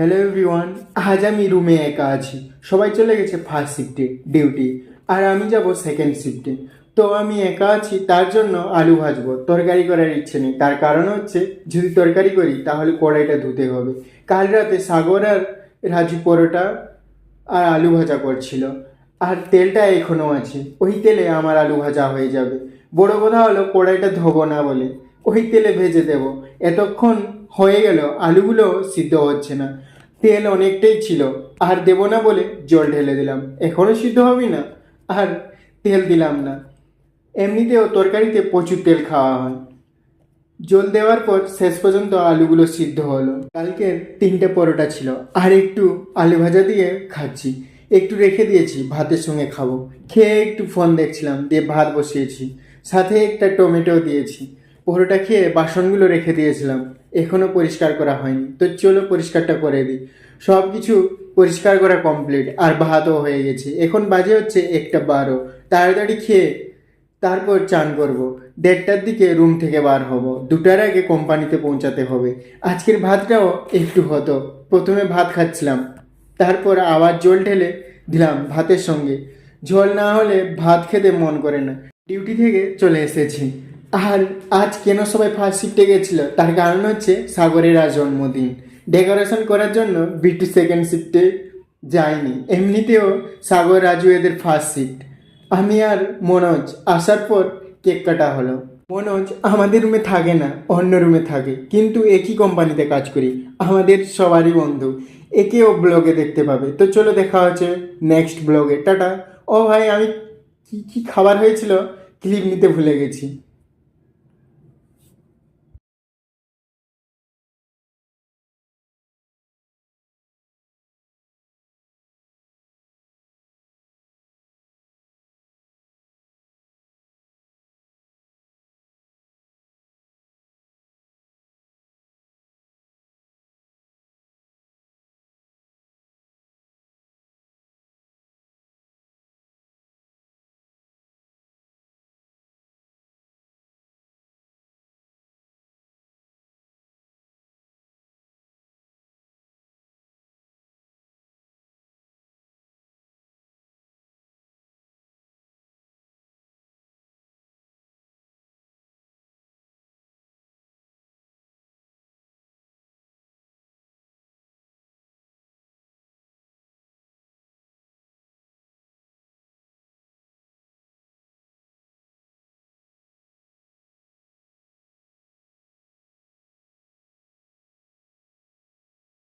Hello everyone, আজ আমি রুমে একা আছি। সবাই চলে গেছে ফার্স্ট শিফটে ডিউটি, আর আমি যাব সেকেন্ড শিফটে। তো আমি একা আছি, তার জন্য আলু ভাজবো। তরকারি করার ইচ্ছে নেই, তার কারণ হচ্ছে যদি তরকারি করি তাহলে কড়াইটা ধুতে হবে। কাল রাতে সাগর আর রাজু পরোটা আর আলু ভাজা করছিল, আর তেলটা এখনও আছে। ওই তেলে আমার আলু ভাজা হয়ে যাবে। বড় কথা হলো কড়াইটা ধোবো না বলে ওই তেলে ভেজে দেব। এতক্ষণ হয়ে গেল, আলুগুলো সিদ্ধ হচ্ছে না। তেল অনেকটাই ছিল, আর দেবো না বলে জল ঢেলে দিলাম, এখনও সিদ্ধ হবি না, আর তেল দিলাম না। এমনিতেও তরকারিতে প্রচুর তেল খাওয়া হয়। জল দেওয়ার পর শেষ পর্যন্ত আলুগুলো সিদ্ধ হলো। কালকের 3টে পরোটা ছিল, আর একটু আলু ভাজা দিয়ে খাচ্ছি। একটু রেখে দিয়েছি, ভাতের সঙ্গে খাবো। খেয়ে একটু ফোন দেখছিলাম, দিয়ে ভাত বসিয়েছি, সাথে একটা টমেটো দিয়েছি। পরোটা খেয়ে বাসনগুলো রেখে দিয়েছিলাম, এখনও পরিষ্কার করা হয়নি। তো চলো পরিষ্কারটা করে দিই। সব কিছু পরিষ্কার করা কমপ্লিট, আর ভাতও হয়ে গেছে। এখন বাজে হচ্ছে 1টা 12। তাড়াতাড়ি খেয়ে তারপর চান করব। 1:30টার দিকে রুম থেকে বার হব, 2টার আগে কোম্পানিতে পৌঁছাতে হবে। আজকের ভাতটাও একটু হতো। প্রথমে ভাত খাচ্ছিলাম, তারপর আবার জল ঢেলে দিলাম ভাতের সঙ্গে। ঝোল না হলে ভাত খেতে মন করে না। ডিউটি থেকে চলে এসেছি। আর আজ কেন সবাই ফার্স্ট শিফটে গেছিলো, তার কারণ হচ্ছে সাগরের আজ জন্মদিন। ডেকোরেশন করার জন্য বিট্টু সেকেন্ড শিফটে যায়নি। এমনিতেও সাগর রাজু এদের ফার্স্ট শিফট। আমি আর মনোজ আসার পর কেক কাটা হলো। মনোজ আমাদের রুমে থাকে না, অন্য রুমে থাকে, কিন্তু একই কোম্পানিতে কাজ করি। আমাদের সবারই বন্ধু। একেও ব্লগে দেখতে পাবে। তো চলো দেখা হচ্ছে নেক্সট ব্লগে। টাটা। ও ভাই, আমি কি কি খাবার হয়েছিল ক্লিপ নিতে ভুলে গেছি।